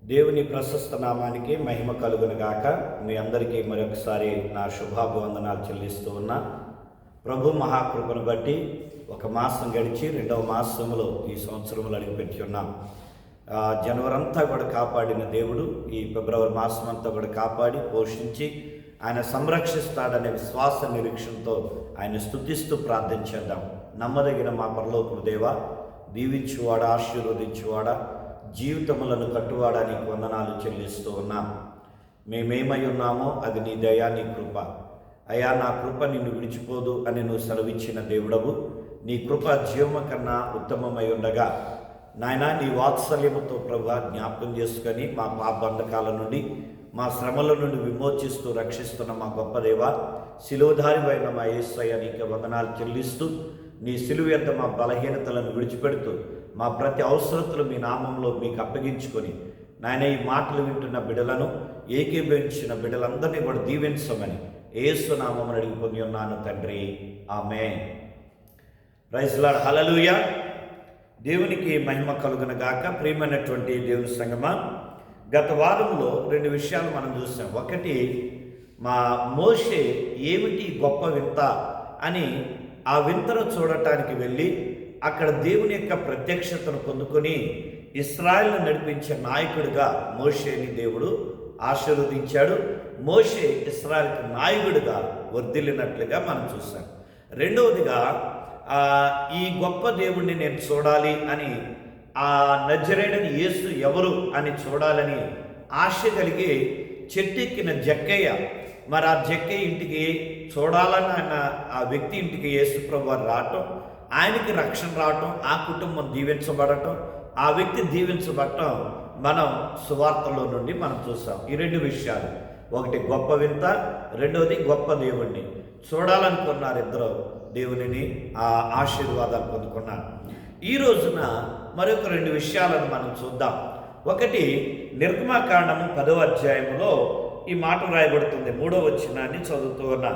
దేవుని ప్రశస్త నామానికి మహిమ కలుగును గాక. మీ అందరికీ మరొకసారి నా శుభాభివందనాలు చెల్లిస్తూ ఉన్నా. ప్రభు మహాకృపను బట్టి ఒక మాసం గడిచి రెండవ మాసంలో ఈ సంవత్సరంలో అడుగుపెట్టి ఉన్నాం. జనవరి అంతా కూడా కాపాడిన దేవుడు ఈ ఫిబ్రవరి మాసం అంతా కూడా కాపాడి పోషించి ఆయన సంరక్షిస్తాడనే విశ్వాస నిరీక్షణతో ఆయన స్తుతిస్తూ ప్రార్థించేద్దాం. నమ్మదగిన మా పరలోకపు దేవా, దీవించువాడా, ఆశీర్వదించువాడా, జీవితములను కట్టువాడా, నీకు వందనాలు చెల్లిస్తూ ఉన్నాం. మేమేమై ఉన్నామో అది నీ దయా, నీ కృప. అయ్యా, నా కృప నిన్ను విడిచిపోదు అని నువ్వు సెలవిచ్చిన దేవుడవు. నీ కృప జీవము కన్నా ఉత్తమమై ఉండగా నాయనా, నీ వాత్సల్యముతో ప్రభువా జ్ఞాపకం చేసుకొని మా పాపబంధకాల నుండి, మా శ్రమల నుండి విమోచిస్తూ రక్షిస్తున్న మా గొప్ప దేవా, శిలువధారివైన మా యేసయ్య నీకు వందనాలు చెల్లిస్తూ, నీ సిలువ యొద్ద మా బలహీనతలను విడిచిపెడుతూ మా ప్రతి అవసరతలు మీ నామంలో మీకు అప్పగించుకొని నాయన ఈ మాటలు వింటున్న బిడ్డలను, ఏకీభవించిన బిడ్డలందరినీ కూడా దీవించమని యేసు నామమున అడిగి పొంది ఉన్నాను తండ్రి, ఆమేన్. ప్రైజ్ లార్డ్, హల్లెలూయా. దేవునికి మహిమ కలుగును గాక. ప్రియమైనటువంటి దేవుని సంగమా, గత వారంలో రెండు విషయాలు మనం చూసాం. ఒకటి, మా మోషే ఏమిటి గొప్ప వింత అని ఆ వింతను చూడటానికి వెళ్ళి అక్కడ దేవుని యొక్క ప్రత్యక్షతను పొందుకొని ఇశ్రాయేలును నడిపించే నాయకుడిగా మోషేని దేవుడు ఆశీర్వదించాడు. మోషే ఇశ్రాయేలుకి నాయకుడిగా వర్ధిల్లినట్లుగా మనం చూసాం. రెండవదిగా, ఈ గొప్ప దేవుణ్ణి నేను చూడాలి అని, ఆ నజరేయుడైన యేసు ఎవరు అని చూడాలని ఆశ కలిగి చెట్టెక్కిన జక్కయ్య, మరి ఆ జక్కయ్య ఇంటికి చూడాలని ఆయన ఆ వ్యక్తి ఇంటికి యేసు ప్రభు వారు రావటం, ఆయనకి రక్షణ రావటం, ఆ కుటుంబం దీవించబడటం, ఆ వ్యక్తి దీవించబడటం మనం సువార్తలో నుండి మనం చూసాం. ఈ రెండు విషయాలు, ఒకటి గొప్ప వింత, రెండవది గొప్ప దేవుణ్ణి చూడాలనుకున్నారు ఇద్దరు. దేవునిని ఆ ఆశీర్వాదాలు పొందుకున్నారు. ఈ రోజున మరొక రెండు విషయాలను మనం చూద్దాం. ఒకటి, నిర్గమకాండము 10వ అధ్యాయంలో ఈ మాట రాయబడుతుంది. 3వ వచనాన్ని చదువుతూ ఉన్నా.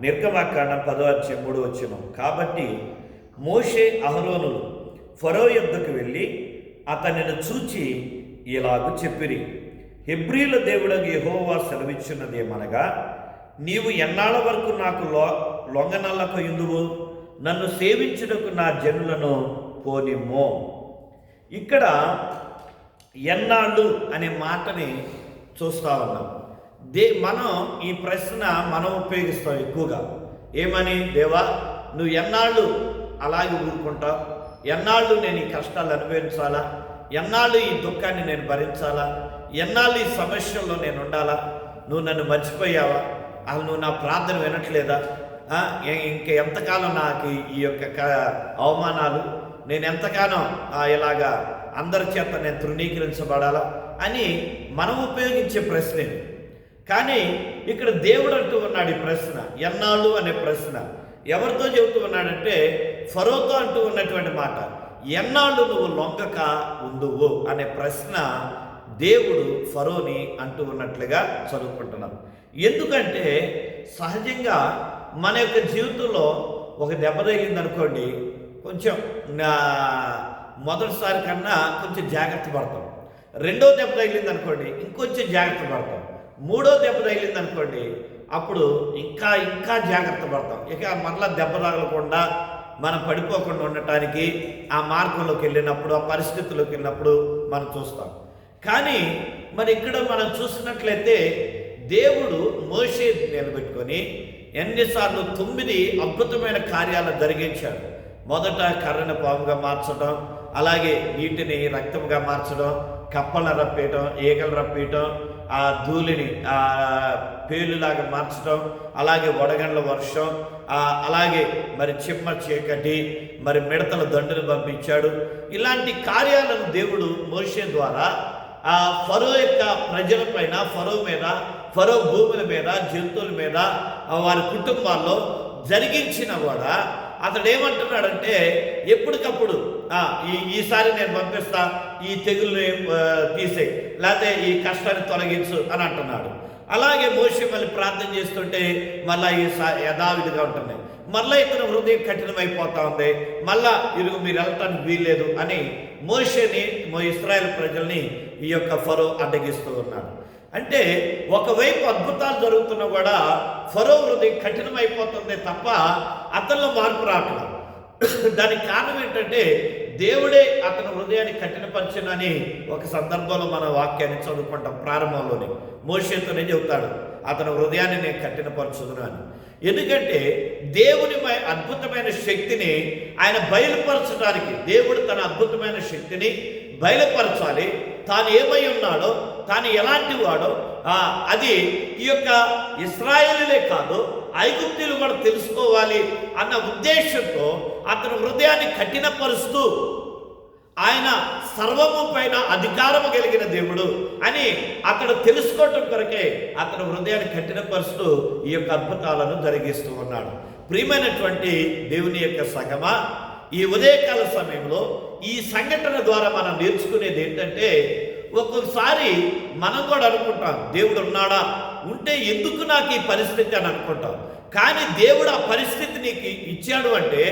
నిర్గమకాండం 10వ అధ్యాయం 3వ వచనం. కాబట్టి మోషే అహరోనులు ఫరో యొద్దకు వెళ్ళి అతనిని చూచి ఇలాగు చెప్పిరి, హెబ్రీల దేవుడగు యెహోవా సెలవిచ్చినదేమనగా, నీవు ఎన్నాళ్ళ వరకు నాకు లొంగనల్లక యుందువు, నన్ను సేవించుటకు నా జనులను పోనిమ్మో. ఇక్కడ ఎన్నాళ్ళు అనే మాటని చూస్తా ఉన్నాం. మనం ఈ ప్రశ్న మనం ఉపయోగిస్తాం ఎక్కువగా. ఏమని, దేవా నువ్వు ఎన్నాళ్ళు అలాగే ఊరుకుంటావు? ఎన్నాళ్ళు నేను ఈ కష్టాలు అనుభవించాలా? ఎన్నాళ్ళు ఈ దుఃఖాన్ని నేను భరించాలా? ఎన్నాళ్ళు ఈ సమస్యల్లో నేను ఉండాలా? నువ్వు నన్ను మర్చిపోయావా? అసలు నువ్వు నా ప్రార్థన వినట్లేదా? ఇంకా ఎంతకాలం నాకు ఈ యొక్క అవమానాలు, నేను ఎంతకాలం ఇలాగా అందరి చేత నేను తృణీకరించబడాలా అని మనం ఉపయోగించే ప్రశ్న. కానీ ఇక్కడ దేవుడు అంటూ ఉన్నాడు ఈ ప్రశ్న, ఎన్నాళ్ళు అనే ప్రశ్న. ఎవరితో చెబుతూ ఉన్నాడంటే ఫరోతో అంటూ ఉన్నటువంటి మాట, ఎన్నాళ్ళు నువ్వు లొంగక ఉండువు అనే ప్రశ్న దేవుడు ఫరోని అంటూ ఉన్నట్లుగా చదువుకుంటున్నాం. ఎందుకంటే సహజంగా మన యొక్క జీవితంలో ఒక దెబ్బ తగిలిందనుకోండి, కొంచెం మొదటిసారి కన్నా కొంచెం జాగ్రత్త పడతాం. రెండో దెబ్బ తగిలిందనుకోండి, ఇంకొంచెం జాగ్రత్త పడతాం. మూడో దెబ్బ తగిలిందనుకోండి, అప్పుడు ఇంకా జాగ్రత్త పడతాం. ఇక మరలా దెబ్బ తగలకుండా మనం పడిపోకుండా ఉండటానికి ఆ మార్గంలోకి వెళ్ళినప్పుడు, ఆ పరిస్థితుల్లోకి వెళ్ళినప్పుడు మనం చూస్తాం. కానీ మరి ఇక్కడ మనం చూసినట్లయితే దేవుడు మోషే నిలబెట్టుకొని ఎన్నిసార్లు 9 అద్భుతమైన కార్యాలు జరిగించాడు. మొదట కర్రను పాముగా మార్చడం, అలాగే నీటిని రక్తంగా మార్చడం, కప్పలను రప్పేయటం, ఈగలు రప్పేయటం, ఆ ధూళిని పేలులాగా మార్చడం, అలాగే వడగండ్ల వర్షం, అలాగే మరి చిమ్మ చీకటి, మరి మిడతల దండును పంపించాడు. ఇలాంటి కార్యాలను దేవుడు మోషే ద్వారా ఫరో యొక్క ప్రజల పైన, ఫరో మీద, ఫరో భూముల మీద, జంతువుల మీద, వారి కుటుంబాల్లో జరిగించిన కూడా అతడు ఏమంటున్నాడంటే, ఎప్పటికప్పుడు ఈసారి నేను పంపిస్తా, ఈ తెగుల్ని తీసే, లేకపోతే ఈ కష్టాన్ని తొలగించు అని అంటున్నాడు. అలాగే మోషే మళ్ళీ ప్రార్థన చేస్తుంటే మళ్ళీ యథావిధిగా ఉంటున్నాయి. మళ్ళీ ఇతను హృదయం కఠినమైపోతా ఉంది, మళ్ళా ఇరుగు మీరు వెళ్ళటానికి వీల్లేదు అని మోషేని ఇశ్రాయేల్ ప్రజల్ని ఈ యొక్క ఫరో అడ్డగిస్తూ ఉన్నాడు. అంటే ఒకవైపు అద్భుతాలు జరుగుతున్నా కూడా ఫరో హృదయం కఠినమైపోతుంది తప్ప అతనిలో మార్పు రావట్లేదు. దానికి కారణం ఏంటంటే దేవుడే అతని హృదయాన్ని కఠినపరచునని ఒక సందర్భంలో మన వాక్యాన్ని చదువుకుంటాం. ప్రారంభంలోనే మోషేతోనే చెబుతాడు, అతని హృదయాన్ని నేను కఠినపరచుదును అని. ఎందుకంటే దేవుని అద్భుతమైన శక్తిని ఆయన బయలుపరచడానికి, దేవుడు తన అద్భుతమైన శక్తిని బయలుపరచాలి. తాను ఏమై ఉన్నాడో, తాను ఎలాంటి వాడో అది ఈ యొక్క ఇశ్రాయేలులే కాదు ఐగుప్తీయులు కూడా తెలుసుకోవాలి అన్న ఉద్దేశంతో అతని హృదయాన్ని కఠినపరుస్తూ ఆయన సర్వము పైన అధికారము కలిగిన దేవుడు అని అతడు తెలుసుకోవటం కొరకే అతని హృదయాన్ని కఠినపరుస్తూ ఈ యొక్క అద్భుతాలను జరిగిస్తూ ఉన్నాడు. ప్రియమైనటువంటి దేవుని యొక్క సంగమా, ఈ ఉదయకాల సమయంలో ఈ సంఘటన ద్వారా మనం నేర్చుకునేది ఏంటంటే, ఒక్కొక్కసారి మనం కూడా అనుకుంటాం దేవుడు ఉన్నాడా, ఉంటే ఎందుకు నాకు ఈ పరిస్థితి అని అనుకుంటాం. కానీ దేవుడు ఆ పరిస్థితి నీకు ఇచ్చాడు అంటే,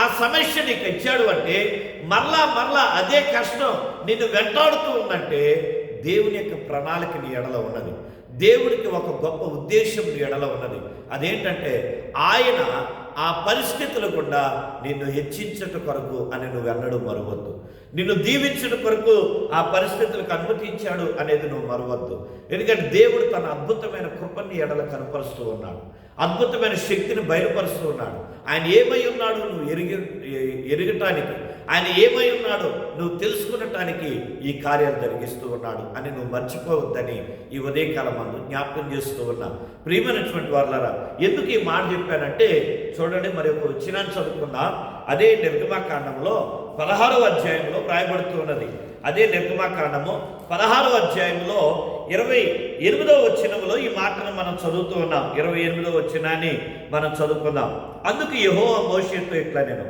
ఆ సమస్య నీకు ఇచ్చాడు అంటే, మరలా అదే కష్టం నిన్ను వెంటాడుతూ ఉందంటే దేవుని యొక్క ప్రణాళిక నీ ఎడల ఉన్నది. దేవుడికి ఒక గొప్ప ఉద్దేశం నీ ఎడల ఉన్నది. అదేంటంటే ఆయన ఆ పరిస్థితుల గుండా నిన్ను హెచ్చించట కొరకు అని నువ్వు ఎన్నడూ మరవద్దు. నిన్ను దీవించట కొరకు ఆ పరిస్థితులకు అనుమతించాడు అనేది నువ్వు మరవద్దు. ఎందుకంటే దేవుడు తన అద్భుతమైన కృపని ఎడల కనపరుస్తూ ఉన్నాడు, అద్భుతమైన శక్తిని బయలుపరుస్తూ ఉన్నాడు. ఆయన ఏమై ఉన్నాడు నువ్వు ఎరగటానికి, ఆయన ఏమై ఉన్నాడో నువ్వు తెలుసుకునటానికి ఈ కార్యాలు జరిగిస్తూ ఉన్నాడు అని నువ్వు మర్చిపోవద్దని ఈ ఉదయకాలం మందు జ్ఞాపకం చేస్తూ ఉన్నా. ప్రియమైనటువంటి వాళ్ళరా, ఎందుకు ఈ మాట చెప్పానంటే చూడండి, మరి ఒక వచ్చినాన్ని చదువుకున్నా. అదే నిర్గమాకాండంలో 16వ అధ్యాయంలో రాయబడుతూ ఉన్నది. అదే నిర్గమాకాండము 16వ అధ్యాయంలో 28వ వచనంలో ఈ మాటను మనం చదువుతూ ఉన్నాం. 28వ వచనాన్ని మనం చదువుకుందాం. అందుకు యెహోవా మోషేతో ఇట్లా, నేను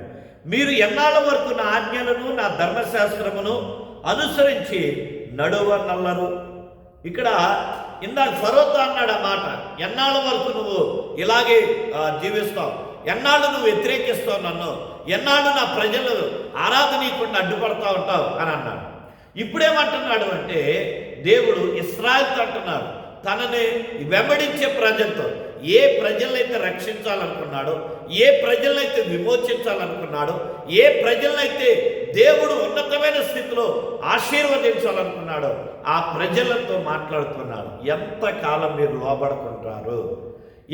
మీరు ఎన్నాళ్ళ వరకు నా ఆజ్ఞలను నా ధర్మశాస్త్రమును అనుసరించి నడవనల్లరు. ఇక్కడ ఇందాక ఫరోతో అన్నాడు ఆ మాట, ఎన్నాళ్ళ వరకు నువ్వు ఇలాగే జీవిస్తావు, ఎన్నాళ్ళు నువ్వు వ్యతిరేకిస్తావు నన్ను, ఎన్నాళ్ళు నా ప్రజలు ఆరాధనీయకుండా అడ్డుపడతా ఉంటావు అని అన్నాడు. ఇప్పుడేమంటున్నాడు అంటే దేవుడు ఇశ్రాయేలుతో అంటున్నాడు, తనని వెంబడించే ప్రజలతో, ఏ ప్రజలనైతే రక్షించాలనుకున్నాడో, ఏ ప్రజలనైతే విమోచించాలనుకున్నాడో, ఏ ప్రజలనైతే దేవుడు ఉన్నతమైన స్థితిలో ఆశీర్వదించాలనుకున్నాడో ఆ ప్రజలతో మాట్లాడుతున్నాడు. ఎంతకాలం మీరు లోబడుకుంటారు,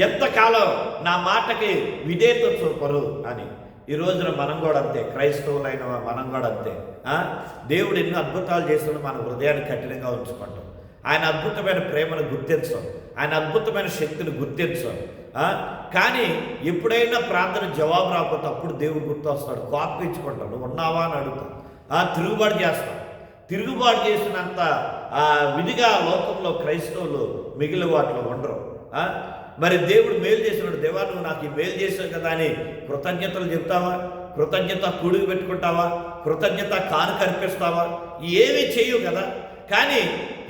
ఎంతకాలం నా మాటకి విధేయత చూపరు అని. ఈ రోజున మనం కూడా అంతే, క్రైస్తవులైన మనం కూడా అంతే. దేవుడు ఎన్నో అద్భుతాలు చేసిన మన హృదయాన్ని కఠినంగా ఉంచుకుంటాం. ఆయన అద్భుతమైన ప్రేమను గుర్తించాం, ఆయన అద్భుతమైన శక్తిని గుర్తించాం. కానీ ఎప్పుడైనా ప్రార్థన జవాబు రాకపోతే అప్పుడు దేవుడు గుర్తొస్తాడు, కోపించుకుంటాడు, నువ్వు ఉన్నావా అని అడుగుతాం, తిరుగుబాటు చేస్తాం. తిరుగుబాటు చేసినంత విధిగా లోకంలో క్రైస్తవులు మిగిలిన వాటిలో ఉండరు. మరి దేవుడు మేలు చేసినాడు, దేవా నువ్వు నాకు ఈ మేలు చేసావు కదా అని కృతజ్ఞతలు చెప్తావా? కృతజ్ఞత కూడికి పెట్టుకుంటావా? కృతజ్ఞత కానుక అర్పిస్తావా? ఏమీ చేయవు కదా. కానీ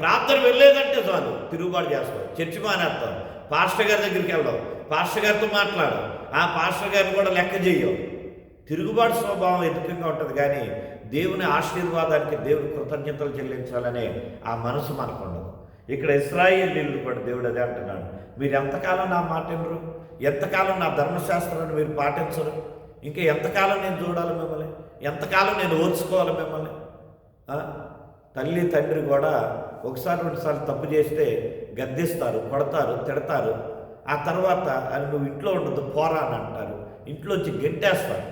ప్రార్థన వెళ్ళలేదంటే చాలు తిరుగుబాటు చేస్తావు, చర్చి మానేస్తావు, పాస్టర్ గారి దగ్గరికి వెళ్దాం, పాస్టర్ గారితో మాట్లాడు, ఆ పాస్టర్ గారిని కూడా లెక్క చేయవు. తిరుగుబాటు స్వభావం ఎదుకంగా ఉంటుంది. కానీ దేవుని ఆశీర్వాదానికి దేవుని కృతజ్ఞతలు చెల్లించాలనే ఆ మనసు మనకు ఉండదు. ఇక్కడ ఇశ్రాయేలీయులు కూడా దేవుడు అదే అంటున్నాడు, మీరు ఎంతకాలం నా మాట వినరు, ఎంతకాలం నా ధర్మశాస్త్రాన్ని మీరు పాటించరు, ఇంకా ఎంతకాలం నేను చూడాలి మిమ్మల్ని, ఎంతకాలం నేను ఓర్చుకోవాలి మిమ్మల్ని. తల్లి తండ్రి కూడా ఒకసారి రెండుసార్లు తప్పు చేస్తే గద్దిస్తారు, కొడతారు, తిడతారు. ఆ తర్వాత అది నువ్వు ఇంట్లో ఉండదు పోరా అని అంటారు, ఇంట్లోంచి గెంటేస్తారు.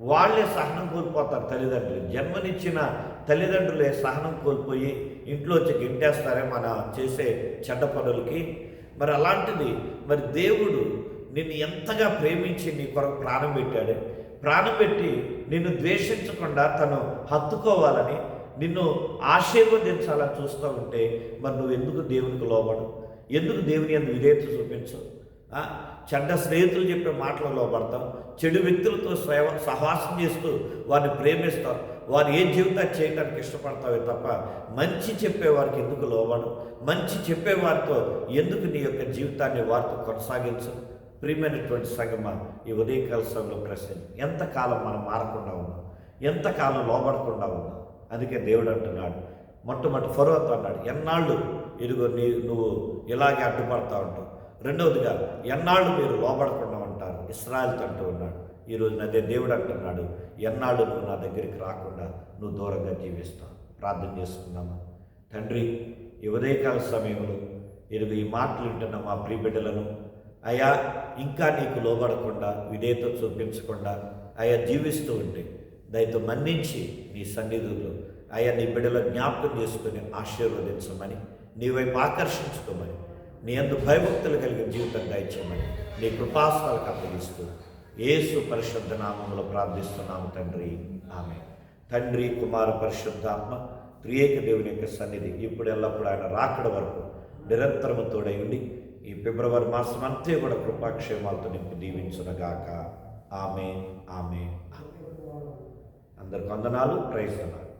వాళ్ళే సహనం కోల్పోతారు. తల్లిదండ్రులు జన్మనిచ్చిన తల్లిదండ్రులే సహనం కోల్పోయి ఇంట్లోంచి గెంటేస్తారే మన చేసే చెడ్డ పనులకి. మరి అలాంటిది మరి దేవుడు నిన్ను ఎంతగా ప్రేమించి నీ కొరకు ప్రాణం పెట్టాడు. ప్రాణం పెట్టి నిన్ను ద్వేషించకుండా తను హత్తుకోవాలని, నిన్ను ఆశీర్వదించాలని చూస్తూ ఉంటే మరి నువ్వు ఎందుకు దేవునికి లోబడు, ఎందుకు దేవుని అందు విధేయత చూపించు? చెడ్డ స్నేహితులు చెప్పే మాటలు లోబడతావు, చెడు వ్యక్తులతో సహవాసం చేస్తూ వారిని ప్రేమిస్తావు, వారు ఏ జీవితాన్ని చేయడానికి ఇష్టపడతావే తప్ప మంచి చెప్పేవారికి ఎందుకు లోబడు? మంచి చెప్పేవారితో ఎందుకు నీ యొక్క జీవితాన్ని వారితో కొనసాగించు? ప్రియమైనటువంటి సంగమ, ఈ ఉదయకాల సమయంలో ప్రశ్న, ఎంతకాలం మనం మారకుండా ఉన్నాం, ఎంతకాలం లోబడకుండా ఉన్నాం? అందుకే దేవుడు అంటున్నాడు, మొట్టమొదటి ఫరోతో అన్నాడు, ఎన్నాళ్ళు ఇదిగో నువ్వు ఇలాగే అడ్డుపడతా ఉంటావు. రెండవదిగా, ఎన్నాళ్ళు మీరు లోబడకుండా ఉంటారు ఇశ్రాయేలుతో అంటూ ఉన్నాడు. ఈరోజు అదే దేవుడు అంటున్నాడు, ఎన్నాళ్ళు నువ్వు నా దగ్గరికి రాకుండా నువ్వు దూరంగా జీవిస్తావు. ప్రార్థన చేసుకున్నామా? తండ్రి, ఈ ఉదయకాల సమయంలో ఈ మాటలు వింటున్న మా ప్రియ బిడ్డలను అయా ఇంకా నీకు లోబడకుండా, విధేయత చూపించకుండా అయా జీవిస్తూ ఉంటే దయతో మన్నించి నీ సన్నిధులు అయా నీ బిడ్డల జ్ఞాపకం చేసుకుని ఆశీర్వదించమని, నీ వైపు ఆకర్షించుకోమని, నీ అందు భయభక్తులు కలిగిన జీవితం దయచేయమని నీ కృపాసనాలకు అప్పగిస్తూ యేసు పరిశుద్ధ నామములో ప్రార్థిస్తున్నాము తండ్రి, ఆమె. తండ్రి, కుమార, పరిశుద్ధాత్మ త్రియేక దేవుని యొక్క సన్నిధి ఇప్పుడు ఎల్లప్పుడూ ఆయన రాకడ వరకు నిరంతరము తోడై ఉండి ఈ ఫిబ్రవరి మాసం అంతే కూడా కృపాక్షేమాలతో నింపి దీవించునగాక. ఆమె ఆమె ఆమె. అందరికి వందనాలు. ప్రైజ్ అన్నారు.